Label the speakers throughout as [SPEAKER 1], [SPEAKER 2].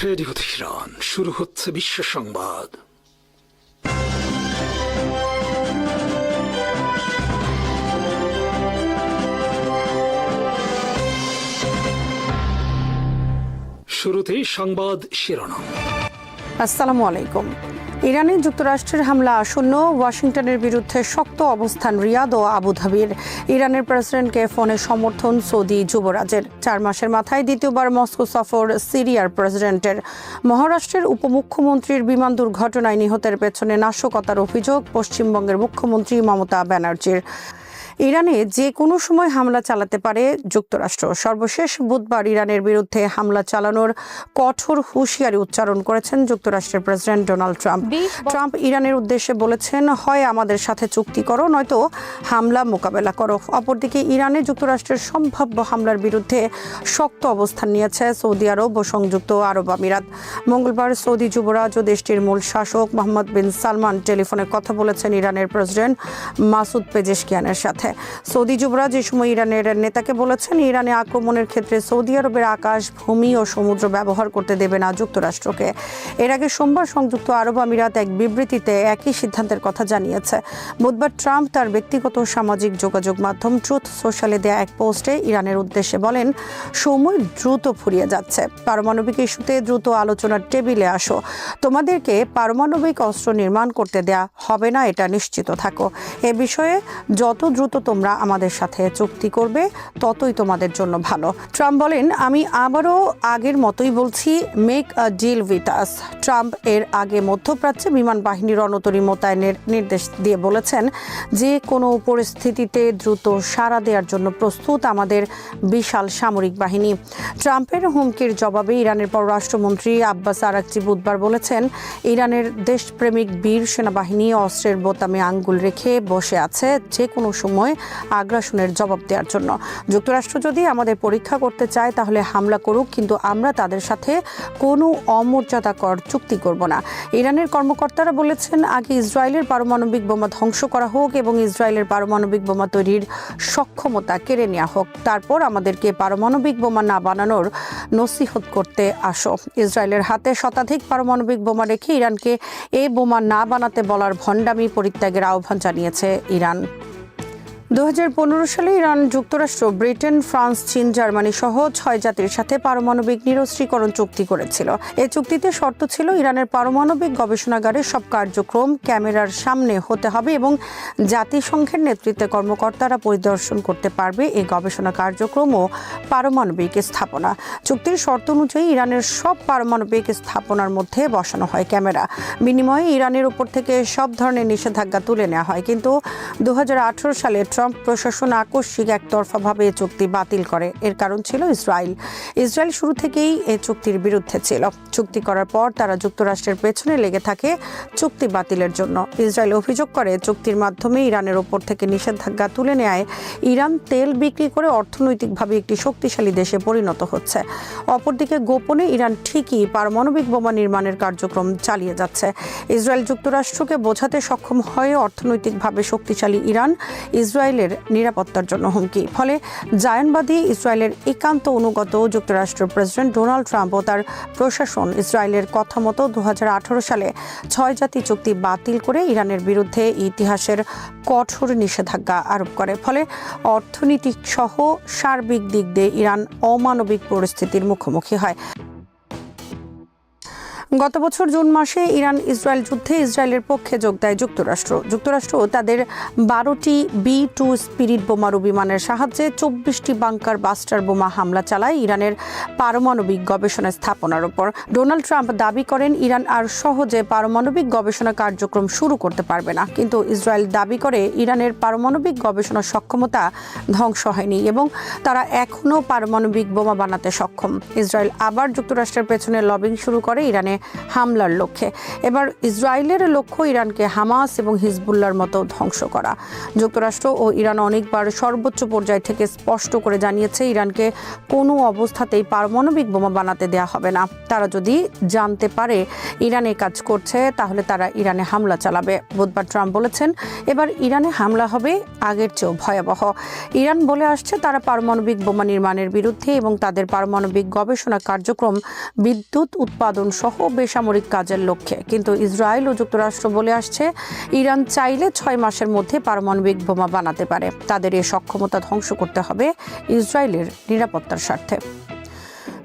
[SPEAKER 1] Radio Tehran, শুরু হচ্ছে বিশ্ব সংবাদ। শুরুতেই সংবাদ শিরোনাম।
[SPEAKER 2] আসসালামু আলাইকুম। ইরানে যুক্তরাষ্ট্রের হামলা আসন্ন, ওয়াশিংটনের বিরুদ্ধে শক্ত অবস্থান রিয়াদ ও আবুধাবির। ইরানের প্রেসিডেন্টকে ফোনে সমর্থন সৌদি যুবরাজের। 4 মাসের মাথায় দ্বিতীয়বার মস্কো সফর সিরিয়ার প্রেসিডেন্টের। মহারাষ্ট্রের উপমুখ্যমন্ত্রীর বিমান দুর্ঘটনায় নিহতের পেছনে নাশকতার অভিযোগ পশ্চিমবঙ্গের মুখ্যমন্ত্রী মমতা ব্যানার্জির। ইরানে যে কোনো সময় হামলা চালাতে পারে যুক্তরাষ্ট্র। সর্বশেষ বুধবার ইরানের বিরুদ্ধে হামলা চালানোর কঠোর হুঁশিয়ারি উচ্চারণ করেছেন যুক্তরাষ্ট্রের প্রেসিডেন্ট ডোনাল্ড ট্রাম্প। ট্রাম্প ইরানের উদ্দেশ্যে বলেছেন, হয় আমাদের সাথে চুক্তি করো, নয়তো হামলা মোকাবেলা করো। অপরদিকে ইরানে যুক্তরাষ্ট্রের সম্ভাব্য হামলার বিরুদ্ধে শক্ত অবস্থান নিয়েছে সৌদি আরব ও সংযুক্ত আরব আমিরাত। মঙ্গলবার সৌদি যুবরাজ ও দেশটির মূল শাসক মোহাম্মদ বিন সালমান টেলিফোনে কথা বলেছেন ইরানের প্রেসিডেন্ট মাসুদ পেজেশকিয়ানের সাথে। সৌদি যুবরাজ এই সময় ইরানের নেতাকে বলেছেন, ইরানে আক্রমণের ক্ষেত্রে সৌদি আরবের আকাশ, ভূমি ও সমুদ্র ব্যবহার করতে দেবে না যুক্তরাষ্ট্রকে। এর আগে সোমবার সংযুক্ত আরব আমিরাত এক বিবৃতিতে একই সিদ্ধান্তের কথা জানিয়েছে। বুধবার ট্রাম্প তার ব্যক্তিগত সামাজিক যোগাযোগ মাধ্যম ট্রুথ সোশ্যালে দেয়া এক পোস্টে ইরানের উদ্দেশ্যে বলেন, সময় দ্রুত ফুরিয়ে যাচ্ছে, পারমাণবিক ইস্যুতে দ্রুত আলোচনার টেবিলে আসো। তোমাদেরকে পারমাণবিক অস্ত্র নির্মাণ করতে দেয়া হবে না, এটা নিশ্চিত থাকো। এ বিষয়ে যত দ্রুত তোমরা আমাদের সাথে চুক্তি করবে, ততই তোমাদের জন্য ভালো। ট্রাম্প বলেন, আমি আবারও আগের মতোই বলছি, make a deal with us. Trump এর আগে মধ্যপ্রাচ্যে বিমান বাহিনীর রণতরী মোতায়েনের নির্দেশ দিয়ে বলেছেন, যে কোনো পরিস্থিতিতে দ্রুত সাড়া দেওয়ার জন্য প্রস্তুত আমাদের বিশাল সামরিক বাহিনী। ট্রাম্পের হুমকির জবাবে ইরানের পররাষ্ট্রমন্ত্রী আব্বাস আরাকচি বুধবার বলেছেন, ইরানের দেশপ্রেমিক বীর সেনাবাহিনী অস্ত্রের বোতামে আঙ্গুল রেখে বসে আছে যে কোনো সময় আগ্রাসনের জবাব দেওয়ার জন্য। যুক্তরাষ্ট্র যদি আমাদের পরীক্ষা করতে চায় তাহলে হামলা করুক, কিন্তু আমরা তাদের সাথে কোনো অমর্যাদাকর চুক্তি করব না। ইরানের কর্মকর্তারা বলেছেন, আগে ইসরায়েলের পারমাণবিক বোমা ধ্বংস করা হোক এবং ইসরায়েলের পারমাণবিক বোমা তৈরির সক্ষমতা কেড়ে নেওয়া হোক, তারপর আমাদেরকে পারমাণবিক বোমা না বানানোর নসিহত করতে আসো। ইসরায়েলের হাতে শতাধিক পারমাণবিক বোমা রেখে ইরানকে এই বোমা না বানাতে বলার ভণ্ডামি পরিত্যাগের আহ্বান জানিয়েছে ইরান। 2015 সালে ইরান যুক্তরাষ্ট্র, ব্রিটেন, ফ্রান্স, চীন, জার্মানি সহ 6 জাতির সাথে পারমাণবিক নিরস্ত্রীকরণ চুক্তি করেছিল। এই চুক্তিতে শর্ত ছিল, ইরানের পারমাণবিক গবেষণাগারের সব কার্যক্রম ক্যামেরার সামনে হতে হবে এবং জাতিসংঘের নেতৃত্বে কর্মকর্তারা পরিদর্শন করতে পারবে এই গবেষণা কার্যক্রম ও পারমাণবিক স্থাপনা। চুক্তির শর্ত অনুযায়ী ইরানের সব পারমাণবিক স্থাপনার মধ্যে বসানো হয় ক্যামেরা। বিনিময়ে ইরানের উপর থেকে সব ধরনের নিষেধাজ্ঞা তুলে নেওয়া হয়। কিন্তু 2018 সালে ট্রাম্প প্রশাসন আকস্মিক একতরফাভাবে এই চুক্তি বাতিল করে। এর কারণ ছিল ইসরায়েল শুরু থেকেই এই চুক্তির বিরুদ্ধে ছিল। চুক্তি করার পর তারা যুক্তরাষ্ট্রের পেছনে লেগে থাকে চুক্তি বাতিলের জন্য। ইসরায়েল অভিযোগ করে, চুক্তির মাধ্যমে ইরানের ওপর থেকে নিষেধাজ্ঞা তুলে নেয় ইরান তেল বিক্রি করে অর্থনৈতিকভাবে একটি শক্তিশালী দেশে পরিণত হচ্ছে। অপরদিকে গোপনে ইরান ঠিকই পারমাণবিক বোমা নির্মাণের কার্যক্রম চালিয়ে যাচ্ছে। ইসরায়েল যুক্তরাষ্ট্রকে বোঝাতে সক্ষম হয় অর্থনৈতিকভাবে শক্তিশালী ইরান ইসরায়েলের নিরাপত্তার জন্য হুমকি। ফলে জায়নবাদী ইসরায়েলের একান্ত অনুগত যুক্তরাষ্ট্রের প্রেসিডেন্ট ডোনাল্ড ট্রাম্প ও তার প্রশাসন ইসরায়েলের কথা মতো 2018 সালে 6 জাতি চুক্তি বাতিল করে ইরানের বিরুদ্ধে ইতিহাসের কঠোর নিষেধাজ্ঞা আরোপ করে। ফলে অর্থনৈতিক সহ সার্বিক দিক দিয়ে ইরান অমানবিক পরিস্থিতির মুখোমুখি হয়। গত বছর জুন মাসে ইরান ইসরায়েল যুদ্ধে ইসরায়েলের পক্ষে যোগ দেয় যুক্তরাষ্ট্র তাদের 12টি B-2 স্পিরিট বোমারু বিমানের সাহায্যে 24টি বাংকার বাস্টার বোমা হামলা চালায় ইরানের পারমাণবিক গবেষণা স্থাপনার উপর। ডোনাল্ড ট্রাম্প দাবি করেন, ইরান আর সহজে পারমাণবিক গবেষণা কার্যক্রম শুরু করতে পারবে না। কিন্তু ইসরায়েল দাবি করে, ইরানের পারমাণবিক গবেষণা সক্ষমতা ধ্বংস হয়নি এবং তারা এখনও পারমাণবিক বোমা বানাতে সক্ষম। ইসরায়েল আবার যুক্তরাষ্ট্রের পেছনে লবিং শুরু করে ইরানে হামলার লক্ষ্যে। এবার ইসরায়েলের লক্ষ্য ইরানকে হামাস এবং হিজবুল্লাহর মতো ধ্বংস করা। যুক্তরাষ্ট্র ও ইরান অনেকবার সর্বোচ্চ পর্যায় থেকে স্পষ্ট করে জানিয়েছে ইরানকে কোনো অবস্থাতেই পারমাণবিক বোমা বানাতে দেওয়া হবে না। তারা যদি জানতে পারে ইরানে কাজ করছে তাহলে তারা ইরানে হামলা চালাবে। বুধবার ট্রাম্প বলেছেন এবার ইরানে হামলা হবে আগের চেয়েও ভয়াবহ। ইরান বলে আসছে তারা পারমাণবিক বোমা নির্মাণের বিরুদ্ধে এবং তাদের পারমাণবিক গবেষণা কার্যক্রম, বিদ্যুৎ উৎপাদন সহ বেসামরিক কাজের লক্ষ্যে। কিন্তু ইসরায়েল ও যুক্তরাষ্ট্র বলে আসছে ইরান চাইলে 6 মাসের মধ্যে পারমাণবিক বোমা বানাতে পারে। তাদের এই সক্ষমতা ধ্বংস করতে হবে ইসরায়েলের নিরাপত্তার স্বার্থে।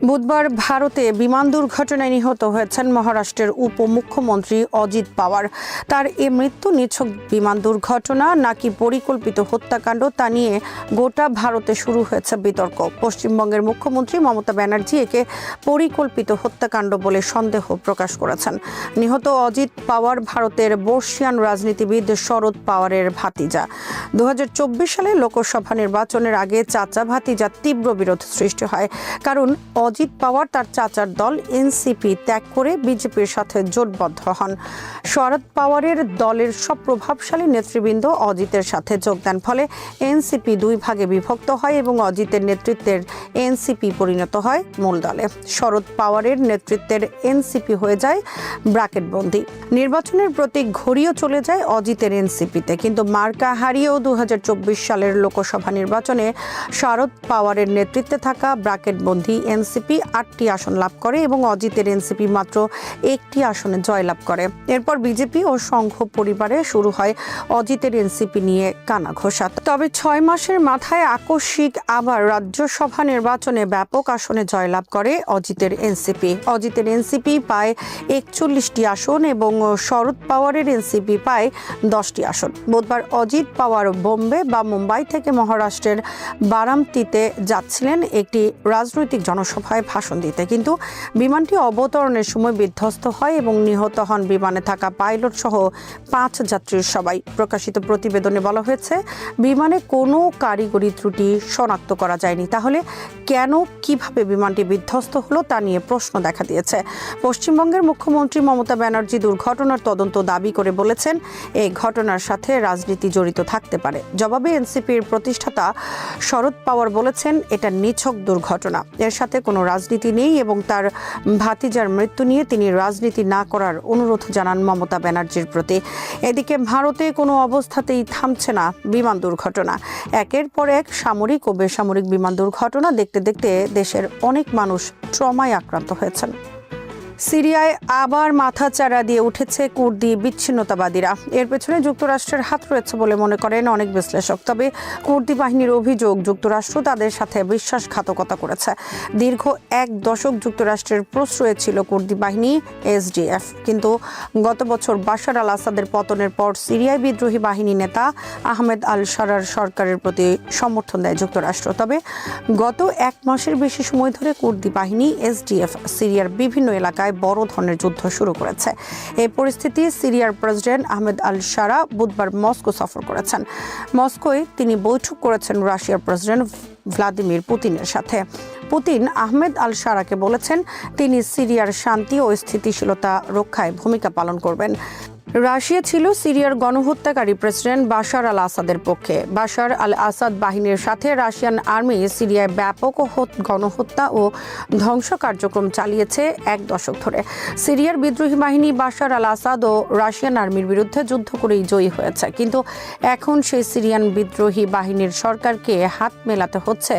[SPEAKER 2] বুধবার ভারতে বিমান দুর্ঘটনায় নিহত হয়েছেন মহারাষ্ট্রের উপমুখ্যমন্ত্রী অজিত পাওয়ার। তার এই মৃত্যু নিছক বিমান দুর্ঘটনা নাকি পরিকল্পিত হত্যাকাণ্ড তা নিয়ে গোটা ভারতে শুরু হয়েছে বিতর্ক। পশ্চিমবঙ্গের মুখ্যমন্ত্রী মমতা ব্যানার্জি একে পরিকল্পিত হত্যাকাণ্ড বলে সন্দেহ প্রকাশ করেছেন। নিহত অজিত পাওয়ার ভারতের বর্ষিয়ান রাজনীতিবিদ শরদ পাওয়ারের ভাতিজা। 2024 সালে লোকসভা নির্বাচনের আগে চাচা ভাতিজার তীব্র বিরোধ সৃষ্টি হয়, কারণ অজিত পাওয়ার তার চাচার দল এনসিপি ত্যাগ করে বিজেপির সাথে জোটবদ্ধ হন। শরদ পাওয়ারের দলের সব প্রভাবশালী নেতৃবৃন্দ অজিতের সাথে যোগ দেন, ফলে এনসিপি 2 ভাগে বিভক্ত হয় এবং অজিতের নেতৃত্বের এনসিপি পরিণত হয় মূল দলে। শরদ পাওয়ারের নেতৃত্বের এনসিপি হয়ে যায় ব্র্যাকেটবন্দি। নির্বাচনের প্রতীক ঘড়িও চলে যায় অজিতের এনসিপিতে, কিন্তু মার্কা হারিয়েও 2024 সালের লোকসভা নির্বাচনে শরদ পাওয়ারের নেতৃত্বে থাকা ব্র্যাকেটবন্দি এনসিপি 8টি আসন লাভ করে এবং অজিতের এনসিপি মাত্র 1টি আসনে জয়লাভ করে। এরপর বিজেপি ও সংঘ পরিবারে শুরু হয় অজিতের এনসিপি নিয়ে কানাঘোষা। তবে 6 মাসের মাথায় আকস্মিক আবার রাজ্যসভা নির্বাচনে ব্যাপক আসনে জয়লাভ করে অজিতের এনসিপি। অজিতের এনসিপি পায় 41টি আসন এবং শরদ পাওয়ারের এনসিপি পায় 10টি আসন। বুধবার অজিত পাওয়ার বোম্বে বা মুম্বাই থেকে মহারাষ্ট্রের বারামতিতে যাচ্ছিলেন একটি রাজনৈতিক জনসভায় ভাষণ দিতে, কিন্তু বিমানটি অবতরণের সময় বিধ্বস্ত হয় এবং নিহত হন বিমানে থাকা পাইলট সহ 5 যাত্রীর সবাই। প্রকাশিত প্রতিবেদনে বলা হয়েছে বিমানে কোনো কারিগরি ত্রুটি শনাক্ত করা যায়নি। তাহলে কেন, কিভাবে বিমানটি বিধ্বস্ত হলো তা নিয়ে প্রশ্ন দেখা দিয়েছে। পশ্চিমবঙ্গের মুখ্যমন্ত্রী মমতা ব্যানার্জি দুর্ঘটনার তদন্ত দাবি করে বলেছেন এই ঘটনার সাথে রাজনীতি জড়িত থাকতে পারে। জবাবে এনসিপির প্রতিষ্ঠাতা শরদ পাওয়ার বলেছেন এটা নিছক দুর্ঘটনা, এর সাথে কোনো রাজনীতি নেই এবং তার ভাতিজার মৃত্যু নিয়ে তিনি রাজনীতি না করার অনুরোধ জানান মমতা ব্যানার্জির প্রতি। এদিকে ভারতে কোনো অবস্থাতেই থামছে না বিমান দুর্ঘটনা। একের পর এক সামরিক ও বেসামরিক বিমান দুর্ঘটনা দেখতে দেখতে দেশের অনেক মানুষ ট্রমায় আক্রান্ত হয়েছেন। সিরিয়ায় আবার মাথাচাড়া দিয়ে উঠেছে কুর্দি বিচ্ছিন্নতাবাদীরা। এর পেছনে যুক্তরাষ্ট্রের হাত রয়েছে বলে মনে করেন অনেক বিশ্লেষক। তবে কুর্দি বাহিনীর অভিযোগ যুক্তরাষ্ট্র তাদের সাথে বিশ্বাসঘাতকতা করেছে। দীর্ঘ 1 দশক যুক্তরাষ্ট্রের প্রশ্রয়ে ছিল কুর্দি বাহিনী এসডিএফ, কিন্তু গত বছর বাশার আল আসাদের পতনের পর সিরিয়ায় বিদ্রোহী বাহিনী নেতা আহমেদ আল শারার সরকারের প্রতি সমর্থন দেয় যুক্তরাষ্ট্র। তবে গত 1 মাসের বেশি সময় ধরে কুর্দি বাহিনী এসডিএফ সিরিয়ার বিভিন্ন এলাকায় বড় ধরনের যুদ্ধ শুরু করেছে। এই পরিস্থিতি সিরিয়ার প্রেসিডেন্ট আহমেদ আল শারা বুধবার মস্কো সফর করেছেন। মস্কোয় তিনি বৈঠক করেছেন রাশিয়ার প্রেসিডেন্ট ভ্লাদিমির পুতিনের সাথে। পুতিন আহমেদ আল শারাকে বলেছেন তিনি সিরিয়ার শান্তি ও স্থিতিশীলতা রক্ষায় ভূমিকা পালন করবেন। রাশিয়া ছিল সিরিয়ার গণহত্যাকারী প্রেসিডেন্ট বাশার আল আসাদের পক্ষে। বাশার আল আসাদ বাহিনীর সাথে রাশিয়ান আর্মি সিরিয়ায় ব্যাপক গণহত্যা ও ধ্বংস কার্যক্রম চালিয়েছে 1 দশক ধরে। সিরিয়ার বিদ্রোহী বাহিনী বাশার আল আসাদ ও রাশিয়ান আর্মির বিরুদ্ধে যুদ্ধ করেই জয়ী হয়েছে, কিন্তু এখন সেই সিরিয়ান বিদ্রোহী বাহিনীর সরকারকে হাত মেলাতে হচ্ছে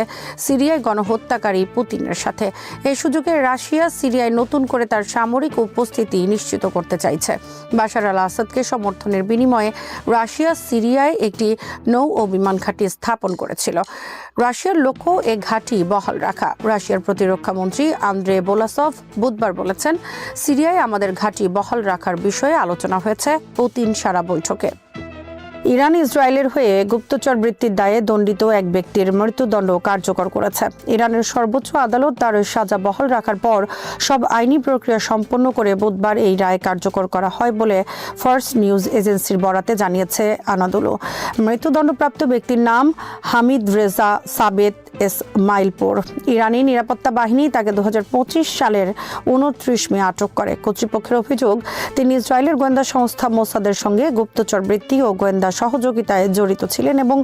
[SPEAKER 2] সিরিয়ায় গণহত্যাকারী পুতিনের সাথে। এই সুযোগে রাশিয়া সিরিয়ায় নতুন করে তার সামরিক উপস্থিতি নিশ্চিত করতে চাইছে। বাশার আল আসাদকে সমর্থনের বিনিময়ে রাশিয়া সিরিয়ায় একটি নৌ ও বিমান ঘাঁটি স্থাপন করেছিল। রাশিয়ার লক্ষ্য এ ঘাঁটি বহাল রাখা। রাশিয়ার প্রতিরক্ষা মন্ত্রী আন্দ্রে বোলাসভ বুধবার বলেছেন সিরিয়ায় আমাদের ঘাঁটি বহাল রাখার বিষয়ে আলোচনা হয়েছে পুতিন সারা বৈঠকে। ইরান ইসরায়েলের হয়ে গুপ্তচর বৃত্তির দায়ে দণ্ডিত এক ব্যক্তির মৃত্যুদণ্ড কার্যকর করেছে। ইরানের সর্বোচ্চ আদালত তার সাজা বহাল রাখার পর সব আইনি প্রক্রিয়া সম্পন্ন করে বুধবার এই রায় কার্যকর করা হয় বলে ফার্স্ট নিউজ এজেন্সির বরাতে জানিয়েছে আনাদোলু। মৃত্যুদণ্ডপ্রাপ্ত ব্যক্তির নাম হামিদ রেজা সাবেত মাইলপুর। ইরানি নিরাপত্তা বাহিনী তাকে 2025 সালের 29 মে আটক করে। কর্তৃপক্ষের অভিযোগ, তিনি ইসরায়েলের গোয়েন্দা সংস্থা মোসাদের সঙ্গে গুপ্তচর বৃত্তি ও গোয়েন্দা সহযোগিতায় জড়িত ছিলেন এবং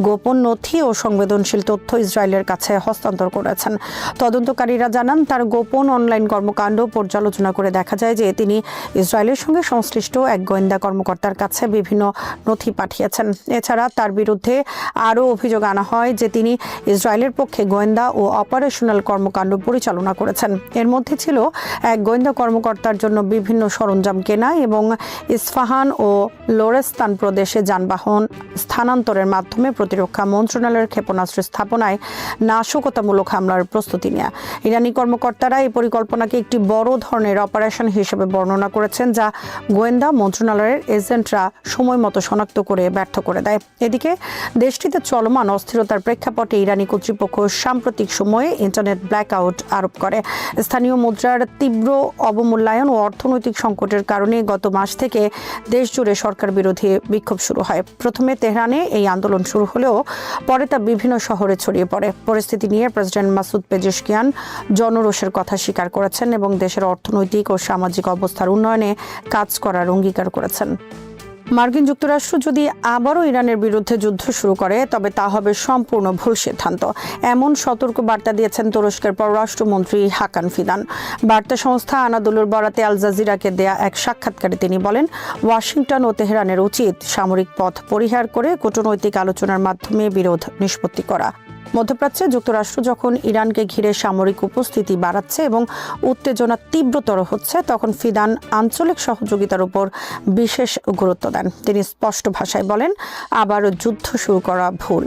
[SPEAKER 2] গোপন নথি ও সংবেদনশীল তথ্য ইসরায়েলের কাছে হস্তান্তর করেছেন। তদন্তকারীরা জানান, তার গোপন অনলাইন কর্মকাণ্ড পর্যালোচনা করে দেখা যায় যে তিনি ইসরায়েলের সঙ্গে সংশ্লিষ্ট এক গোয়েন্দা কর্মকর্তার কাছে বিভিন্ন নথি পাঠিয়েছেন। এছাড়া তার বিরুদ্ধে আরও অভিযোগ আনা হয় যে তিনি ইসরায়েলের পক্ষে গোয়েন্দা ও অপারেশনাল কর্মকাণ্ড পরিচালনা করেছেন। এর মধ্যে ছিল এক গোয়েন্দা কর্মকর্তার জন্য বিভিন্ন সরঞ্জাম কেনা এবং ইস্পাহান ও লোরেস্তান প্রদেশে যানবাহন স্থানান্তরের মাধ্যমে প্রতিরক্ষা মন্ত্রণালয়ের ক্ষেপণাস্ত্র স্থাপনায় নাশকতামূলক হামলার প্রস্তুতি নেয়া। ইরানি কর্মকর্তারা এই পরিকল্পনাকে একটি বড় ধরনের অপারেশন হিসেবে বর্ণনা করেছেন, যা গোয়েন্দা মন্ত্রণালয়ের এজেন্টরা সময় মতো শনাক্ত করে ব্যর্থ করে দেয়। এদিকে দেশটিতে চলমান অস্থিরতার প্রেক্ষাপটে ইরানি কর্তৃপক্ষ সাম্প্রতিক সময়ে ইন্টারনেট ব্ল্যাকআউট আরোপ করে। স্থানীয় মুদ্রার তীব্র অবমূল্যায়ন ও অর্থনৈতিক সংকটের কারণে গত মাস থেকে দেশজুড়ে সরকার বিরোধী বিক্ষোভ শুরু হয়। প্রথমে তেহরানে এই আন্দোলন শুরু হলেও পরে তা বিভিন্ন শহরে ছড়িয়ে পড়ে। পরিস্থিতি নিয়ে প্রেসিডেন্ট মাসুদ পেজেশকিয়ান জনরোষের কথা স্বীকার করেছেন এবং দেশের অর্থনৈতিক ও সামাজিক অবস্থার উন্নয়নে কাজ করার অঙ্গীকার করেছেন। মার্কিন যুক্তরাষ্ট্র যদি আবারও ইরানের বিরুদ্ধে যুদ্ধ শুরু করে তবে তা হবে সম্পূর্ণ ভুল সিদ্ধান্ত, এমন সতর্ক বার্তা দিয়েছেন তুরস্কের পররাষ্ট্রমন্ত্রী হাকান ফিদান। বার্তা সংস্থা আনাদোলুর বরাতে আল জাজিরাকে দেয়া এক সাক্ষাৎকারে তিনি বলেন, ওয়াশিংটন ও তেহরানের উচিত সামরিক পথ পরিহার করে কূটনৈতিক আলোচনার মাধ্যমে বিরোধ নিষ্পত্তি করা। মধ্যপ্রাচ্যে যুক্তরাষ্ট্র যখন ইরানকে ঘিরে সামরিক উপস্থিতি বাড়াচ্ছে এবং উত্তেজনা তীব্রতর হচ্ছে, তখন ফিদান আঞ্চলিক সহযোগিতার উপর বিশেষ গুরুত্ব দেন। তিনি স্পষ্ট ভাষায় বলেন, আবার যুদ্ধ শুরু করা ভুল।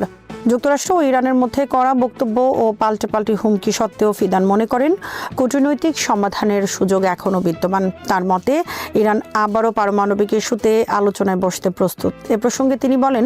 [SPEAKER 2] যুক্তরাষ্ট্র ও ইরানের মধ্যে কড়া বক্তব্য ও পাল্টে হুমকি সত্ত্বেও ফিদান মনে করেন কূটনৈতিক সমাধানের সুযোগ এখনও বিদ্যমান। তার মতে ইরান আবারও পারমাণবিক ইস্যুতে আলোচনায় বসতে প্রস্তুত। এ প্রসঙ্গে তিনি বলেন,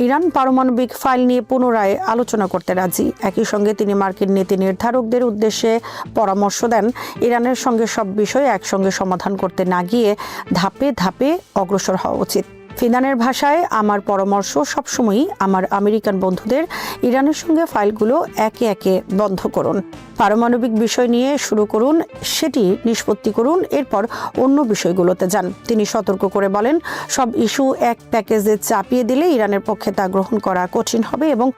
[SPEAKER 2] ইরান পারমাণবিক ফাইল নিয়ে পুনরায় আলোচনা করতে রাজি। একই সঙ্গে তিনি মার্কিন নীতি নির্ধারকদের উদ্দেশ্যে পরামর্শ দেন, ইরানের সঙ্গে সব বিষয় একসঙ্গে সমাধান করতে না গিয়ে ধাপে ধাপে অগ্রসর হওয়া উচিত। ফিদানের ভাষায়, আমার পরামর্শ সবসময়ই আমার আমেরিকান বন্ধুদের ইরানের সঙ্গে ফাইলগুলো একে একে বন্ধ করুন, পারমাণবিক বিষয় নিয়ে শুরু করুন, সেটি নিষ্পত্তি করুন, এরপর অন্য বিষয়গুলোতে যান। তিনি সতর্ক করে বলেন, সব ইস্যু এক প্যাকেজে চাপিয়ে দিলে ইরানের পক্ষে তা গ্রহণ করা কঠিন হবে এবং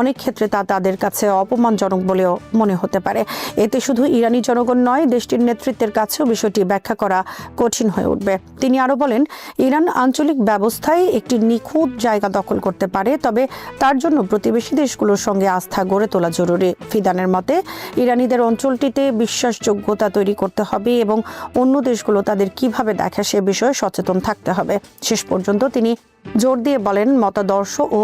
[SPEAKER 2] অনেক ক্ষেত্রে তা তাদের কাছে অপমানজনক বলেও মনে হতে পারে। এতে শুধু ইরানি জনগণ নয়, দেশটির নেতৃত্বের কাছেও বিষয়টি ব্যাখ্যা করা কঠিন হয়ে উঠবে। তিনি আরও বলেন, ইরান আঞ্চলিক ব্যবস্থায় একটি নিখুঁত জায়গা দখল করতে পারে, তবে তার জন্য প্রতিবেশী দেশগুলোর সঙ্গে আস্থা গড়ে তোলা জরুরি। ফিদানের মতে, ইরানিদের অঞ্চলটিতে বিশ্বাসযোগ্যতা তৈরি করতে হবে এবং অন্য দেশগুলো তাদের কিভাবে দেখে সে বিষয়ে সচেতন থাকতে হবে। শেষ পর্যন্ত তিনি জোর দিয়ে বলেন, মতাদর্শ ও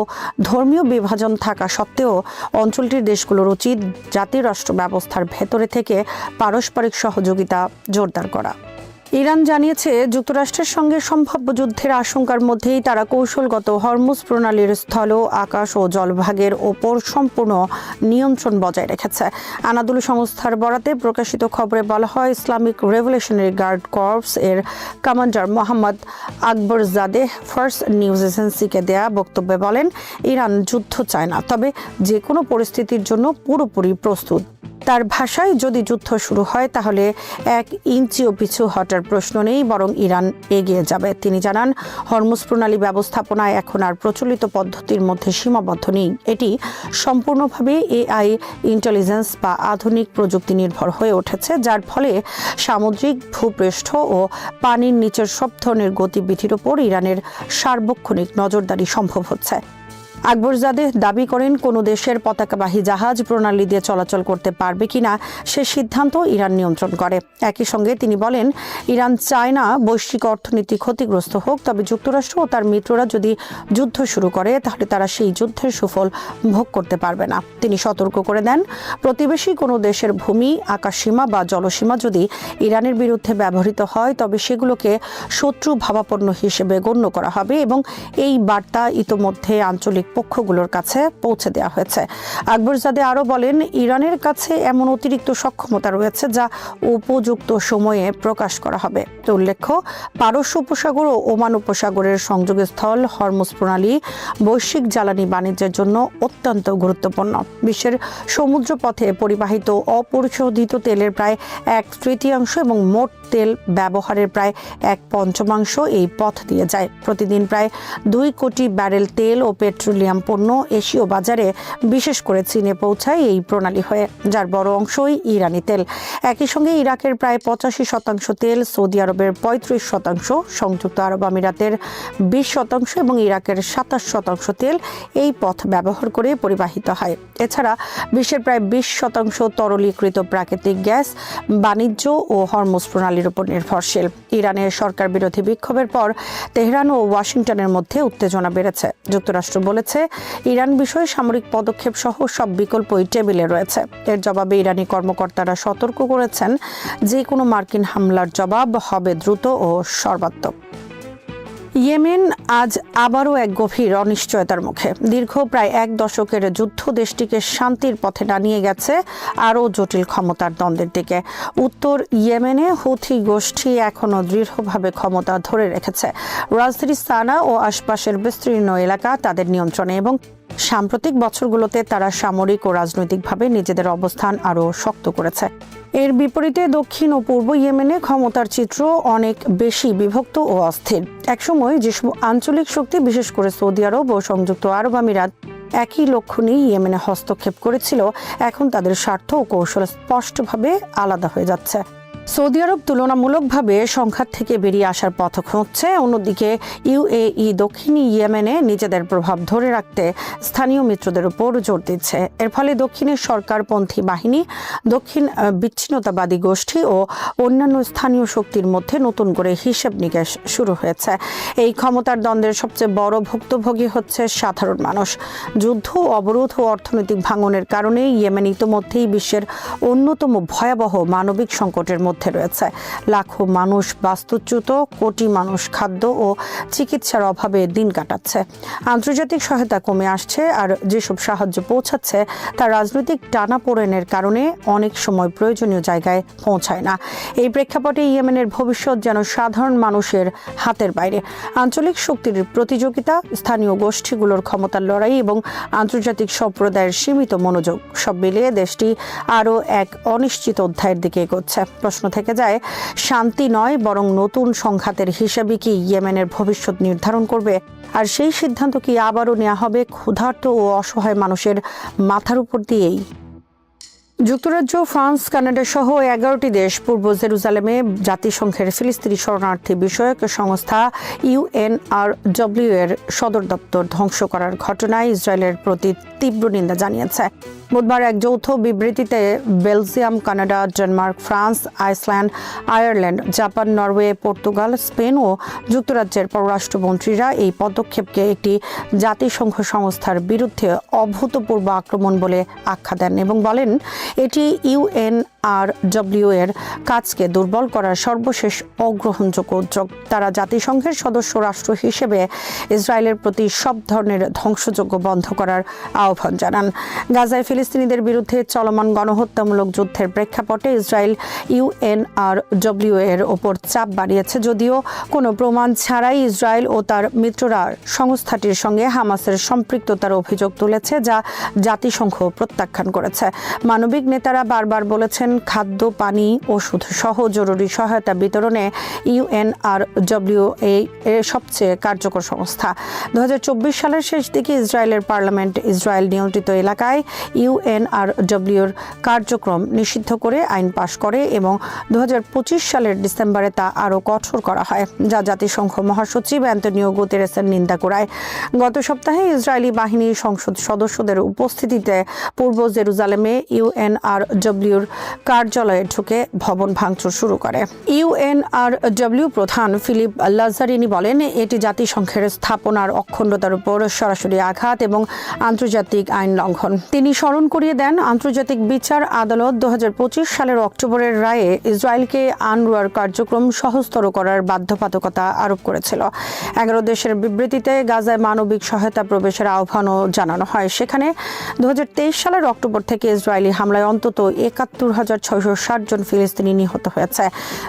[SPEAKER 2] ধর্মীয় বিভাজন থাকা সত্ত্বেও অঞ্চলটির দেশগুলোর উচিত জাতি রাষ্ট্র ব্যবস্থার ভেতরে থেকে পারস্পরিক সহযোগিতা জোরদার করা। ইরান জানিয়েছে, যুক্তরাষ্ট্রের সঙ্গে সম্ভাব্য যুদ্ধের আশঙ্কার মধ্যেই তারা কৌশলগত হরমুজ প্রণালীর স্থল, আকাশ ও জলভাগের ওপর সম্পূর্ণ নিয়ন্ত্রণ বজায় রেখেছে। আনাদোলু সংস্থার বরাতে প্রকাশিত খবরে বলা হয়, ইসলামিক রেভলিউশনারি গার্ড কর্পস এর কমান্ডার মোহাম্মদ আকবরজাদেহ ফার্স্ট নিউজ এজেন্সিকে দেয়া বক্তব্যে বলেন, ইরান যুদ্ধ চায় না, তবে যে কোনো পরিস্থিতির জন্য পুরোপুরি প্রস্তুত। তার ভাষায়, যদি যুদ্ধ শুরু হয় তাহলে 1 ইঞ্চিও পিছু হটার প্রশ্ন নেই, বরং ইরান এগিয়ে যাবে। তিনি জানান, হরমুজ প্রণালী ব্যবস্থাপনায় এখন আর প্রচলিত পদ্ধতির মধ্যে সীমাবদ্ধ নেই। এটি সম্পূর্ণভাবে এআই ইন্টেলিজেন্স বা আধুনিক প্রযুক্তি নির্ভর হয়ে উঠেছে, যার ফলে সামুদ্রিক, ভূপৃষ্ঠ ও পানির নিচের সব ধরনের গতিবিধির ওপর ইরানের সার্বক্ষণিক নজরদারি সম্ভব হচ্ছে। আকবরজাদে দাবি করেন কোনো দেশের পতাকাবাহী জাহাজ প্রণালী দিয়ে চলাচল করতে পারবে কিনা সে সিদ্ধান্ত ইরান নিয়ন্ত্রণ করে। একই সঙ্গে তিনি বলেন, ইরান চায় না বৈশ্বিক অর্থনীতি ক্ষতিগ্রস্ত হোক, তবে যুক্তরাষ্ট্র ও তার মিত্ররা যদি যুদ্ধ শুরু করে তাহলে তারা সেই যুদ্ধের সুফল ভোগ করতে পারবে না। তিনি সতর্ক করে দেন, প্রতিবেশী কোনো দেশের ভূমি, আকাশসীমা বা জলসীমা যদি ইরানের বিরুদ্ধে ব্যবহৃত হয় তবে সেগুলোকে শত্রু ভাবাপন্ন হিসেবে গণ্য করা হবে এবং এই বার্তা ইতোমধ্যে আঞ্চলিক পক্ষগুলোর কাছে পৌঁছে দেওয়া হয়েছে। আকবরজাদে আরও বলেন, ইরানের কাছে এমন অতিরিক্ত সক্ষমতা রয়েছে যা উপযুক্ত সময়ে প্রকাশ করা হবে। উল্লেখ্য, পারস্য উপসাগর ও ওমান উপসাগরের সংযোগস্থল হরমুজ প্রণালী বৈশ্বিক জ্বালানি বাণিজ্যের জন্য অত্যন্ত গুরুত্বপূর্ণ। বিশ্বের সমুদ্রপথে পরিবাহিত অপরিশোধিত তেলের প্রায় 1/3 এবং মোট তেল ব্যবহারের প্রায় 1/5 এই পথ দিয়ে যায়। প্রতিদিন প্রায় 2 কোটি ব্যারেল তেল ও পেট্রোলিয়াম পণ্য এশীয় বাজারে, বিশেষ করে চীনে পৌঁছায় এই প্রণালী হয়ে, যার বড় অংশই ইরানি তেল। একই সঙ্গে ইরাকের প্রায় 85% তেল, সৌদি আরবের 35%, সংযুক্ত আরব আমিরাতের 20% এবং ইরাকের 27% তেল এই পথ ব্যবহার করে পরিবাহিত হয়। এছাড়া বিশ্বের প্রায় 20% তরলীকৃত প্রাকৃতিক গ্যাস বাণিজ্য ও হরমুজ প্রণালীর উপর নির্ভরশীল। ইরানের সরকার বিরোধী বিক্ষোভের পর তেহরান ও ওয়াশিংটনের মধ্যে উত্তেজনা বেড়েছে। যুক্তরাষ্ট্র বলেছে, ইরান বিষয়ে সামরিক পদক্ষেপ সহ সব বিকল্পই টেবিলে রয়েছে। এর জবাবে ইরানি কর্মকর্তারা সতর্ক করেছেন, যে কোনো মার্কিন হামলার জবাব হবে দ্রুত ও সর্বাত্মক। ইয়েমেন আজ আবারও এক গভীর অনিশ্চয়তার মুখে। দীর্ঘ প্রায় 1 দশকের যুদ্ধ দেশটিকে শান্তির পথে না নিয়ে গেছে আরও জটিল ক্ষমতার দ্বন্দ্বের দিকে। উত্তর ইয়েমেনে হুথি গোষ্ঠী এখনও দৃঢ়ভাবে ক্ষমতা ধরে রেখেছে। রাজধানী সানা ও আশপাশের বিস্তীর্ণ এলাকা তাদের নিয়ন্ত্রণে এবং সাম্প্রতিক বছরগুলোতে তারা সামরিক ও রাজনৈতিকভাবে নিজেদের অবস্থান আরও শক্ত করেছে। এর বিপরীতে দক্ষিণ ও পূর্ব ইয়েমেনে ক্ষমতার চিত্র অনেক বেশি বিভক্ত ও অস্থির। একসময় যেসব আঞ্চলিক শক্তি, বিশেষ করে সৌদি আরব ও সংযুক্ত আরব আমিরাত, একই লক্ষ্য নিয়ে ইয়েমেনে হস্তক্ষেপ করেছিল, এখন তাদের স্বার্থ ও কৌশল স্পষ্টভাবে আলাদা হয়ে যাচ্ছে। সৌদি আরব তুলনামূলকভাবে সংঘাত থেকে বেরিয়ে আসার পথ খুঁজছে। অন্যদিকে ইউএই দক্ষিণ ইয়েমেনে নিজেদের প্রভাব ধরে রাখতে স্থানীয় মিত্রদের উপর জোর দিচ্ছে। এর ফলে দক্ষিণের সরকারপন্থী বাহিনী, দক্ষিণ বিচ্ছিন্নতাবাদী গোষ্ঠী ও অন্যান্য স্থানীয় শক্তির মধ্যে নতুন করে হিসেব নিকেশ শুরু হয়েছে। এই ক্ষমতার দ্বন্দ্বের সবচেয়ে বড় ভুক্তভোগী হচ্ছে সাধারণ মানুষ। যুদ্ধ, অবরোধ ও অর্থনৈতিক ভাঙনের কারণে ইয়েমেন ইতোমধ্যেই বিশ্বের অন্যতম ভয়াবহ মানবিক সংকটের মধ্যে রয়েছে। লাখো মানুষ বাস্তুচ্যুত, কোটি মানুষ খাদ্য ও চিকিৎসার অভাবে দিন কাটাচ্ছে। আন্তর্জাতিক সহায়তা কমে আসছে, আর যেসব সাহায্য পৌঁছাচ্ছে তা রাজনৈতিক টানাপোড়েনের কারণে অনেক সময় প্রয়োজনীয় জায়গায় পৌঁছায় না। এই প্রেক্ষাপটে ইয়েমেনের ভবিষ্যৎ যেন সাধারণ মানুষের হাতের বাইরে। আঞ্চলিক শক্তির প্রতিযোগিতা, স্থানীয় গোষ্ঠীগুলোর ক্ষমতার লড়াই এবং আন্তর্জাতিক সম্প্রদায়ের সীমিত মনোযোগ, সব মিলিয়ে দেশটি আরও এক অনিশ্চিত অধ্যায়ের দিকে এগোচ্ছে। প্রশ্ন থেকে যায়, শান্তি নয় বরং নতুন সংঘাতের হিসেবে কি ইয়েমেনের ভবিষ্যৎ নির্ধারণ করবে? আর সেই সিদ্ধান্ত কি আবারও নেওয়া হবে ক্ষুধার্ত ও অসহায় মানুষের মাথার উপর দিয়েই? যুক্তরাজ্য, ফ্রান্স, কানাডা সহ 11টি দেশ পূর্ব জেরুজালেমে জাতিসংঘের ফিলিস্তিনি শরণার্থী বিষয়ক সংস্থা UNRW এর সদর দপ্তর ধ্বংস করার ঘটনায় ইসরায়েলের প্রতি তীব্র নিন্দা জানিয়েছে। বুধবার এক যৌথ বিবৃতিতে Belgium, Canada, Denmark, France, Iceland, Ireland, Japan, Norway, Portugal, Spain ও যুক্তরাজ্যের পররাষ্ট্রমন্ত্রীরা এই পদক্ষেপকে একটি জাতিসংঘ সংস্থার বিরুদ্ধে অভূতপূর্ব আক্রমণ বলে আখ্যা দেন এবং বলেন, এটি UNRW এর কাজকে দুর্বল করার সর্বশেষ অগ্রহণযোগ্য উদ্যোগ। তারা জাতিসংঘের সদস্য রাষ্ট্র হিসেবে ইসরায়েলের প্রতি সব ধরনের ধ্বংসযজ্ঞ বন্ধ করার আহ্বান জানান। গাজায় ফিলিস্তিনিদের বিরুদ্ধে চলমান গণহত্যামূলক যুদ্ধের প্রেক্ষাপটে ইসরায়েল UNRW এর ওপর চাপ বাড়িয়েছে। যদিও কোনো প্রমাণ ছাড়াই ইসরায়েল ও তার মিত্ররা সংস্থাটির সঙ্গে হামাসের সম্পৃক্ততার অভিযোগ তুলেছে, যা জাতিসংঘ প্রত্যাখ্যান করেছে। মানবিক নেতারা বারবার বলেছেন, খাদ্য, পানি, ওষুধ সহ জরুরি সহায়তা বিতরণে UNRWA এর সবচেয়ে কার্যকর সংস্থা। 2024 সালের শেষ দিকে ইসরায়েলের পার্লামেন্ট ইসরায়েল নিয়ন্ত্রিত এলাকায় UNRWA-র কার্যক্রম নিষিদ্ধ করে আইন পাশ করে এবং 2025 সালের ডিসেম্বরে তা আরও কঠোর করা হয়, যা জাতিসংঘ মহাসচিব অ্যান্তনিও গুতেরেসের নিন্দা করায়। গত সপ্তাহে ইসরায়েলি বাহিনীর সংসদ সদস্যদের উপস্থিতিতে পূর্ব জেরুজালেমে UNRWA-র কার্যালয়ে ঢুকে ভবন ভাঙচুর শুরু করে। UNRWA প্রধান ফিলিপ লাজারিনি বলেন, এটি জাতিসংঘের স্থাপনার অখণ্ডতার উপর সরাসরি আঘাত এবং আন্তর্জাতিক আইন লঙ্ঘন। তিনি স্মরণ করিয়ে দেন, আন্তর্জাতিক বিচার আদালত 2025 সালের অক্টোবরের রায়ে ইসরায়েলকে আনরুয়ার কার্যক্রম সহজতর করার বাধ্যবাধকতা আরোপ করেছিল। 11 দেশের বিবৃতিতে গাজায় মানবিক সহায়তা প্রবেশের আহ্বানও জানানো হয়। সেখানে 2023 সালের অক্টোবর থেকে ইসরায়েলি হামলায় অন্তত 71,660 জন ফিলিস্তিনি নিহত হয়েছে।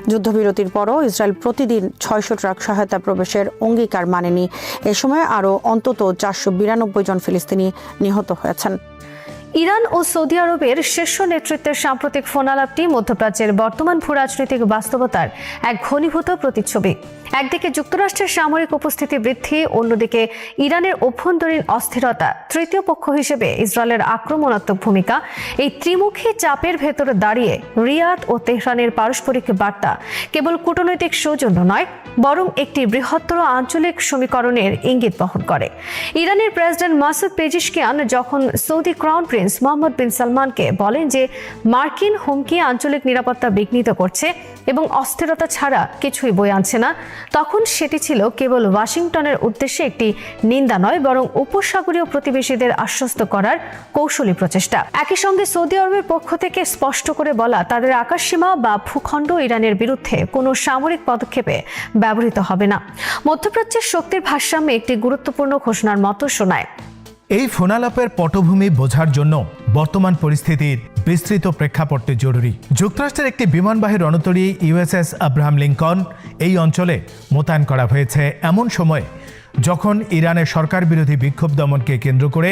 [SPEAKER 2] যুদ্ধবিরতির পরও ইসরায়েল প্রতিদিন 600 ট্রাক সহায়তা প্রবেশের অঙ্গীকার মানেনি। এ সময় আরও অন্তত 492 জন ফিলিস্তিনি নিহত হয়েছেন।
[SPEAKER 3] ইরান ও সৌদি আরবের শীর্ষ নেতৃত্বের সাম্প্রতিক ফোনালাপটি মধ্যপ্রাচ্যের বর্তমান ভূরাজনৈতিক বাস্তবতার এক ঘনীভূত প্রতিচ্ছবি। একদিকে যুক্তরাষ্ট্রের সামরিক উপস্থিতি বৃদ্ধি, অন্যদিকে ইরানের অভ্যন্তরীণ অস্থিরতা, তৃতীয় পক্ষ হিসেবে ইসরায়েলের আক্রমণাত্মক ভূমিকা। এই ত্রিমুখী চাপের ভেতরে দাঁড়িয়ে রিয়াদ ও তেহরানের পারস্পরিক বার্তা কেবল কূটনৈতিক সৌজন্য নয়, বরং একটি বৃহত্তর আঞ্চলিক সমীকরণের ইঙ্গিত বহন করে। ইরানের প্রেসিডেন্ট মাসুদ পেজিশকিয়ান যখন সৌদি ক্রাউন প্রিন্স মোহাম্মদ বিন সালমানকে বলেন যে মার্কিন হুমকি আঞ্চলিক নিরাপত্তা বিঘ্নিত করছে এবং অস্থিরতা ছাড়া কিছুই বয়ে আনছে না, তখন সেটি ছিল কেবল ওয়াশিংটনের উদ্দেশ্যে একটি নিন্দা নয়, বরং উপসাগরীয় প্রতিবেশীদের আশ্বস্ত করার কৌশলী প্রচেষ্টা। একই সঙ্গে সৌদি আরবের পক্ষ থেকে স্পষ্ট করে বলা, তাদের আকাশসীমা বা ভূখণ্ড ইরানের বিরুদ্ধে কোনো সামরিক পদক্ষেপে ব্যবহৃত হবে না। মধ্যপ্রাচ্যের শক্তির ভারসাম্যে একটি গুরুত্বপূর্ণ ঘোষণার মতো শোনায়।
[SPEAKER 4] এই ফোনালাপের পটভূমি বোঝার জন্য বর্তমান পরিস্থিতির বিস্তৃত প্রেক্ষাপটটি জরুরি। যুক্তরাষ্ট্রের একটি বিমানবাহী রণতরী USS আব্রাহাম লিঙ্কন এই অঞ্চলে মোতায়েন করা হয়েছে এমন সময়ে যখন ইরানের সরকার বিরোধী বিক্ষোভ দমনকে কেন্দ্র করে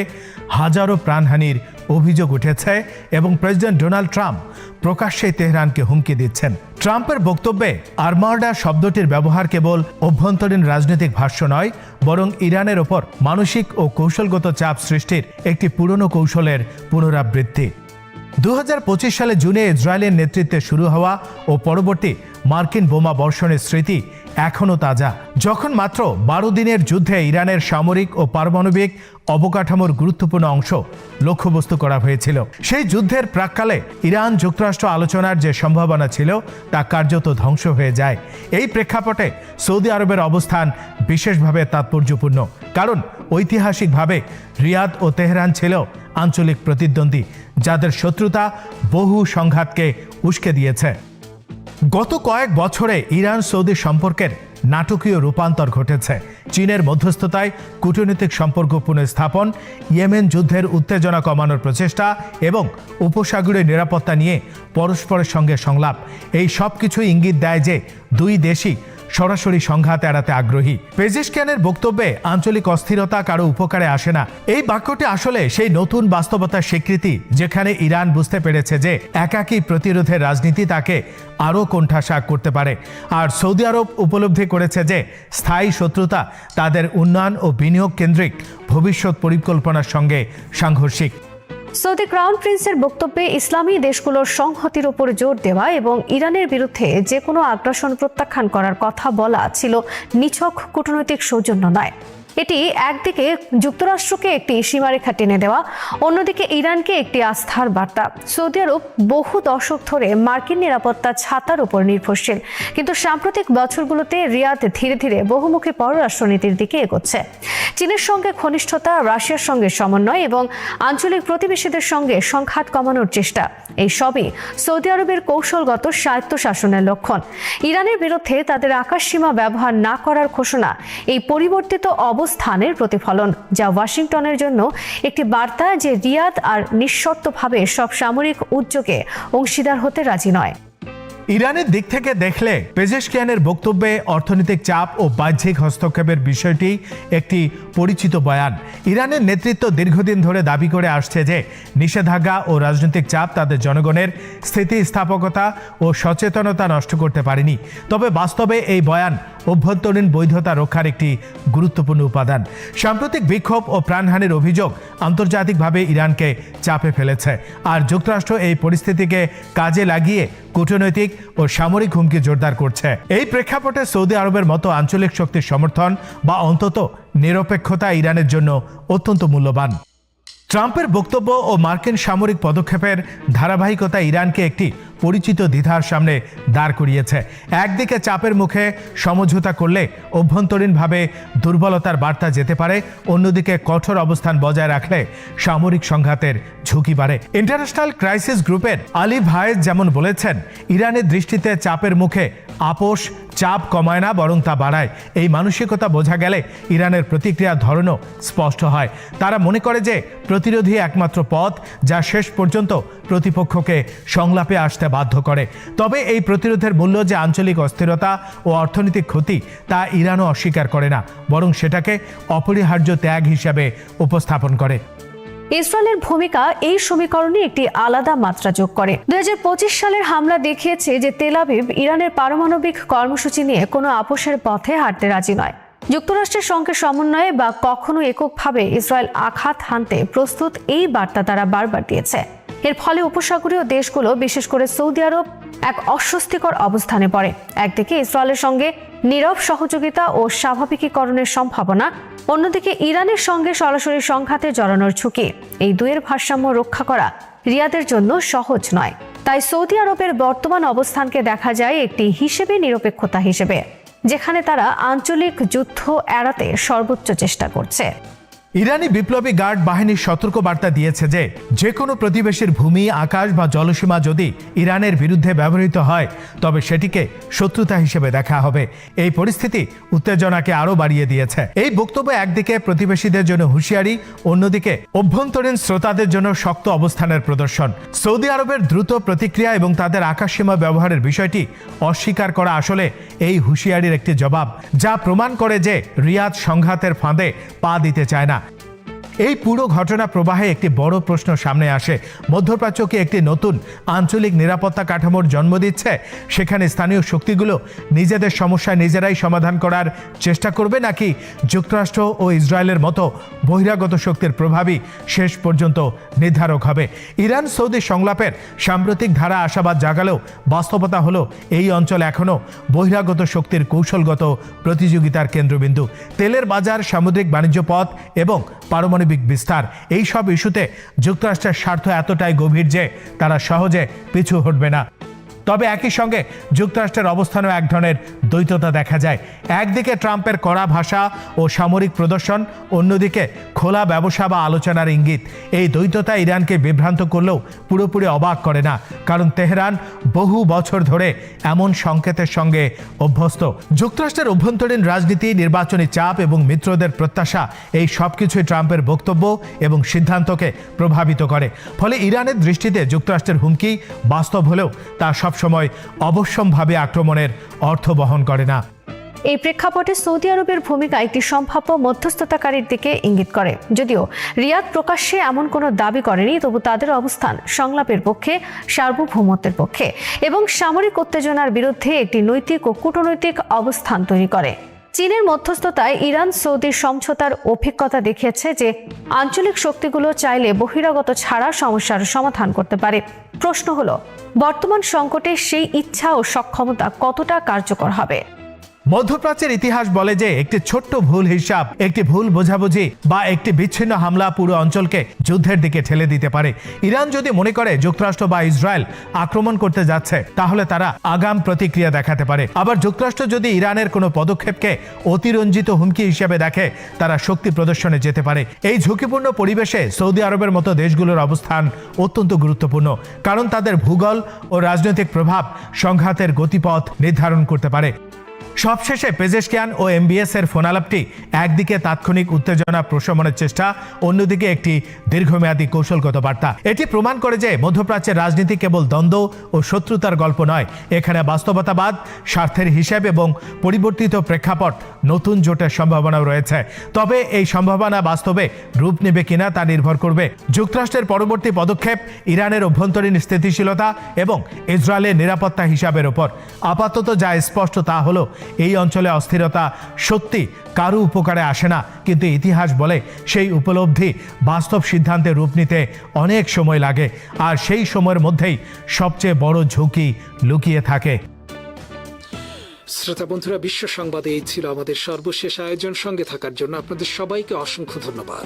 [SPEAKER 4] হাজারো প্রাণহানির অভিযোগ উঠেছে এবং প্রেসিডেন্ট ডোনাল্ড ট্রাম্প প্রকাশ্যে তেহরানকে হুমকি দিচ্ছেন। ট্রাম্পের বক্তব্যে আর্মার্ডা শব্দটির ব্যবহার কেবল অভ্যন্তরীণ রাজনৈতিক ভাষ্য নয়, বরং ইরানের ওপর মানসিক ও কৌশলগত চাপ সৃষ্টির একটি পুরনো কৌশলের পুনরাবৃত্তি। 2025 সালে জুনে ইসরায়েলের নেতৃত্বে শুরু হওয়া ও পরবর্তী মার্কিন বোমা বর্ষণের স্মৃতি এখনও তাজা, যখন মাত্র 12 দিনের যুদ্ধে ইরানের সামরিক ও পারমাণবিক অবকাঠামোর গুরুত্বপূর্ণ অংশ লক্ষ্যবস্তু করা হয়েছিল। সেই যুদ্ধের প্রাক্কালে ইরান যুক্তরাষ্ট্র আলোচনার যে সম্ভাবনা ছিল তা কার্যত ধ্বংস হয়ে যায়। এই প্রেক্ষাপটে সৌদি আরবের অবস্থান বিশেষভাবে তাৎপর্যপূর্ণ, কারণ ঐতিহাসিকভাবে রিয়াদ ও তেহরান ছিল আঞ্চলিক প্রতিদ্বন্দ্বী, যাদের শত্রুতা বহু সংঘাতকে উস্কে দিয়েছে। গত কয়েক বছরে ইরান সৌদি সম্পর্কের নাটকীয় রূপান্তর ঘটেছে। চীনের মধ্যস্থতায় কূটনৈতিক সম্পর্ক পুনঃস্থাপন, ইয়েমেন যুদ্ধের উত্তেজনা কমানোর প্রচেষ্টা এবং উপসাগরীয় নিরাপত্তা নিয়ে পরস্পরের সঙ্গে সংলাপ, এই সব কিছুই ইঙ্গিত দেয় যে দুই দেশই সরাসরি সংঘাত এড়াতে আগ্রহী। পেজিশকিয়ানের বক্তব্যে আঞ্চলিক অস্থিরতা কারো উপকারে আসে না, এই বাক্যটি আসলে সেই নতুন বাস্তবতার স্বীকৃতি যেখানে ইরান বুঝতে পেরেছে যে একাকী প্রতিরোধের রাজনীতি তাকে আরও কোণঠাসা করতে পারে, আর সৌদি আরব উপলব্ধি করেছে যে স্থায়ী শত্রুতা তাদের উন্নয়ন ও বিনিয়োগ কেন্দ্রিক ভবিষ্যৎ পরিকল্পনার সঙ্গে সাংঘর্ষিক।
[SPEAKER 3] সৌদি ক্রাউন প্রিন্সের বক্তব্যে ইসলামী দেশগুলোর সংহতির উপর জোর দেওয়া এবং ইরানের বিরুদ্ধে যে কোনো আগ্রাসন প্রত্যাখ্যান করার কথা বলা ছিল নিছক কূটনৈতিক সৌজন্য নয়। এটি একদিকে যুক্তরাষ্ট্রকে একটি সীমারেখা টেনে দেওয়া, অন্যদিকে ইরানকে একটি আস্থার বার্তা। সৌদি আরব বহু দশক ধরে মার্কিন নিরাপত্তা ছাতার উপর নির্ভরশীল, কিন্তু সাম্প্রতিক বছরগুলোতে রিয়াদ ধীরে ধীরে বহুমুখী পররাষ্ট্রনীতির দিকে এগোচ্ছে। চীনের সঙ্গে ঘনিষ্ঠতা, রাশিয়ার সঙ্গে সমন্বয় এবং আঞ্চলিক প্রতিবেশীদের সঙ্গে সংঘাত কমানোর চেষ্টা, এই সবই সৌদি আরবের কৌশলগত স্বায়ত্তশাসনের লক্ষণ। ইরানের বিরুদ্ধে তাদের আকাশসীমা ব্যবহার না করার ঘোষণা এই পরিবর্তিত অবস্থানের প্রতিফলন, যা ওয়াশিংটনের জন্য একটি বার্তা যে রিয়াদ আর নিঃশর্তভাবে সব সামরিক উদ্যোগে অংশীদার হতে রাজি নয়।
[SPEAKER 4] ইরানের দিক থেকে দেখলে পেজেশকিয়ানের বক্তব্যে অর্থনৈতিক চাপ ও বাহ্যিক হস্তক্ষেপের বিষয়টি একটি পরিচিত বয়ান। ইরানের নেতৃত্ব দীর্ঘদিন ধরে দাবি করে আসছে যে নিষেধাজ্ঞা ও রাজনৈতিক চাপ তাদের জনগণের স্থিতিস্থাপকতা ও সচেতনতা নষ্ট করতে পারেনি। তবে বাস্তবে এই বয়ান অভ্যন্তরীণ বৈধতা রক্ষার একটি গুরুত্বপূর্ণ উপাদান। সাম্প্রতিক বিক্ষোভ ও প্রাণহানির অভিযোগ আন্তর্জাতিকভাবে ইরানকে চাপে ফেলেছে, আর যুক্তরাষ্ট্র এই পরিস্থিতিকে কাজে লাগিয়ে কূটনৈতিক ও সামরিক হুমকি জোরদার করছে। এই প্রেক্ষাপটে সৌদি আরবের মতো আঞ্চলিক শক্তির সমর্থন বা অন্তত নিরপেক্ষতা ইরানের জন্য অত্যন্ত মূল্যবান। ট্রাম্পের বক্তব্য ও মার্কিন সামরিক পদক্ষেপের ধারাবাহিকতা ইরানকে একটি পরিচিত দ্বিধার সামনে দাঁড় করিয়েছে। একদিকে চাপের মুখে সমঝোতা করলে অভ্যন্তরীণভাবে দুর্বলতার বার্তা যেতে পারে, অন্যদিকে কঠোর অবস্থান বজায় রাখলে সামরিক সংঘাতের ঝুঁকি বাড়ে। ইন্টারন্যাশনাল ক্রাইসিস গ্রুপের আলী ভায়েদ যেমন বলেছেন, ইরানের দৃষ্টিতে চাপের মুখে আপোষ চাপ কমায় না, বরং তা বাড়ায়। এই মানসিকতা বোঝা গেলে ইরানের প্রতিক্রিয়ার ধরনও স্পষ্ট হয়। তারা মনে করে যে প্রতিরোধী একমাত্র পথ, যা শেষ পর্যন্ত প্রতিপক্ষকে সংলাপে আসতে বাধ্য করে। তবে এই প্রতিরোধের মূল্য যে আঞ্চলিক অস্থিরতা ও অর্থনৈতিক ক্ষতি, তা ইরানও অস্বীকার করে না, বরং সেটাকে অপরিহার্য ত্যাগ হিসাবে উপস্থাপন করে।
[SPEAKER 3] ইসরায়েলের ভূমিকা এই সমীকরণে একটি আলাদা মাত্রা যোগ করে। 2025 সালের হামলা দেখিয়েছে যে তেল আবিব ইরানের পারমাণবিক কর্মসূচি নিয়ে কোনো আপোষের পথে হাঁটতে রাজি নয়। যুক্তরাষ্ট্রের সঙ্গে সমন্বয়ে বা কখনো এককভাবে ইসরায়েল আঘাত হানতে প্রস্তুত, এই বার্তা তারা বারবার দিয়েছে। এর ফলে উপসাগরীয় দেশগুলো, বিশেষ করে সৌদি আরব, এক অস্বস্তিকর অবস্থানে পড়ে। একদিকে ইসরায়েলের সঙ্গে নীরব সহযোগিতা ও স্বাভাবিকীকরণের সম্ভাবনা, অন্যদিকে ইরানের সঙ্গে সরাসরি সংঘাতে জড়ানোর ঝুঁকি। এই দুয়ের ভারসাম্য রক্ষা করা রিয়াদের জন্য সহজ নয়। তাই সৌদি আরবের বর্তমান অবস্থানকে দেখা যায় একটি নিরপেক্ষতা হিসেবে, যেখানে তারা আঞ্চলিক যুদ্ধ এড়াতে সর্বোচ্চ চেষ্টা করছে।
[SPEAKER 4] ইরানি বিপ্লবী গার্ড বাহিনীর সতর্ক বার্তা দিয়েছে যে যে কোনো প্রতিবেশীর ভূমি, আকাশ বা জলসীমা যদি ইরানের বিরুদ্ধে ব্যবহৃত হয়, তবে সেটিকে শত্রুতা হিসেবে দেখা হবে। এই পরিস্থিতি উত্তেজনাকে আরও বাড়িয়ে দিয়েছে। এই বক্তব্য একদিকে প্রতিবেশীদের জন্য হুঁশিয়ারি, অন্যদিকে অভ্যন্তরীণ শ্রোতাদের জন্য শক্ত অবস্থানের প্রদর্শন। সৌদি আরবের দ্রুত প্রতিক্রিয়া এবং তাদের আকাশসীমা ব্যবহারের বিষয়টি অস্বীকার করা আসলে এই হুঁশিয়ারির একটি জবাব, যা প্রমাণ করে যে রিয়াদ সংঘাতের ফাঁদে পা দিতে চায় না। এই পুরো ঘটনা প্রবাহে একটি বড় প্রশ্ন সামনে আসে। মধ্যপ্রাচ্য কি একটি নতুন আঞ্চলিক নিরাপত্তা কাঠামোর জন্ম দিচ্ছে? সেখানে স্থানীয় শক্তিগুলো নিজেদের সমস্যা নিজেরাই সমাধান করার চেষ্টা করবে, নাকি যুক্তরাষ্ট্র ও ইসরায়েলের মতো বহিরাগত শক্তির প্রভাবই শেষ পর্যন্ত নির্ধারক হবে? ইরান সৌদি সংলাপের সাম্প্রতিক ধারা আশাবাদ জাগালেও বাস্তবতা হলো এই অঞ্চল এখনও বহিরাগত শক্তির কৌশলগত প্রতিযোগিতার কেন্দ্রবিন্দু। তেলের বাজার, সামুদ্রিক বাণিজ্য পথ এবং পারমাণবিক বিস্তার, এই সব ইস্যুতে যুক্তরাষ্ট্রের স্বার্থ এতটাই গভীর যে তারা সহজে পিছু হটবে না। তবে একই সঙ্গে যুক্তরাষ্ট্রের অবস্থানেও এক ধরনের দ্বৈততা দেখা যায়। একদিকে ট্রাম্পের কড়া ভাষা ও সামরিক প্রদর্শন, অন্যদিকে খোলা ব্যবসা বা আলোচনার ইঙ্গিত। এই দ্বৈততা ইরানকে বিভ্রান্ত করলেও পুরোপুরি অবাক করে না, কারণ তেহরান বহু বছর ধরে এমন সংকেতের সঙ্গে অভ্যস্ত। যুক্তরাষ্ট্রের অভ্যন্তরীণ রাজনীতি, নির্বাচনী চাপ এবং মিত্রদের প্রত্যাশা, এই সব কিছুই ট্রাম্পের বক্তব্য এবং সিদ্ধান্তকে প্রভাবিত করে। ফলে ইরানের দৃষ্টিতে যুক্তরাষ্ট্রের হুমকি বাস্তব হলেও তা সবসময় অবশ্যম্ভাবী আক্রমণের অর্থ বহন করে না।
[SPEAKER 3] এই প্রেক্ষাপটে সৌদি আরবের ভূমিকা একটি সম্ভাব্য মধ্যস্থতাকারীর দিকে ইঙ্গিত করে। যদিও রিয়াদ প্রকাশ্যে এমন কোনো দাবি করেনি, তবু তাদের অবস্থান সংলাপের পক্ষে, সার্বভৌমত্বের পক্ষে এবং সামরিক উত্তেজনার বিরুদ্ধে একটি নৈতিক ও কূটনৈতিক অবস্থান তৈরি করে। চীনের মধ্যস্থতায় ইরান সৌদির সমঝোতার অভিজ্ঞতা দেখিয়েছে যে আঞ্চলিক শক্তিগুলো চাইলে বহিরাগত ছাড়া সমস্যার সমাধান করতে পারে। প্রশ্ন হলো, বর্তমান সংকটে সেই ইচ্ছা ও সক্ষমতা কতটা কার্যকর হবে?
[SPEAKER 4] মধ্যপ্রাচ্যের ইতিহাস বলে যে একটি ছোট্ট ভুল হিসাব, একটি ভুল বোঝাবুঝি বা একটি বিচ্ছিন্ন হামলা পুরো অঞ্চলকে যুদ্ধের দিকে ঠেলে দিতে পারে। ইরান যদি মনে করে যুক্তরাষ্ট্র বা ইসরায়েল আক্রমণ করতে যাচ্ছে, তাহলে তারা আগাম প্রতিক্রিয়া দেখাতে পারে। আবার যুক্তরাষ্ট্র যদি ইরানের কোনো পদক্ষেপকে অতিরঞ্জিত হুমকি হিসেবে দেখে, তারা শক্তি প্রদর্শনে যেতে পারে। এই ঝুঁকিপূর্ণ পরিবেশে সৌদি আরবের মতো দেশগুলোর অবস্থান অত্যন্ত গুরুত্বপূর্ণ, কারণ তাদের ভূগোল ও রাজনৈতিক প্রভাব সংঘাতের গতিপথ নির্ধারণ করতে পারে। সবশেষে পেজেশকিয়ান ও এমবিএস এর ফোনালাপটি একদিকে তাৎক্ষণিক উত্তেজনা প্রশমনের চেষ্টা, অন্যদিকে একটি দীর্ঘমেয়াদী কৌশলগত বার্তা। এটি প্রমাণ করে যে মধ্যপ্রাচ্যের রাজনীতি কেবল দ্বন্দ্ব ও শত্রুতার গল্প নয়, এখানে বাস্তবতাবাদ, স্বার্থের হিসাব এবং পরিবর্তিত প্রেক্ষাপট, নতুন জোটের সম্ভাবনাও রয়েছে। তবে এই সম্ভাবনা বাস্তবে রূপ নেবে কিনা তা নির্ভর করবে যুক্তরাষ্ট্রের পরবর্তী পদক্ষেপ, ইরানের অভ্যন্তরীণ স্থিতিশীলতা এবং ইসরায়েলের নিরাপত্তা হিসাবের ওপর। আপাতত যা স্পষ্ট তা হলো এই অঞ্চলে অস্থিরতা সত্যি কারো উপকারে আসে না, কিন্তু ইতিহাস বলে সেই উপলব্ধি বাস্তব সিদ্ধান্তে রূপ নিতে অনেক সময় লাগে, আর সেই সময়ের মধ্যেই সবচেয়ে বড় ঝুঁকি লুকিয়ে থাকে।
[SPEAKER 1] শ্রোতা বন্ধুরা, বিশ্ব সংবাদে এই ছিল আমাদের সর্বশেষ আয়োজন। সঙ্গে থাকার জন্য আপনাদের সবাইকে অসংখ্য ধন্যবাদ।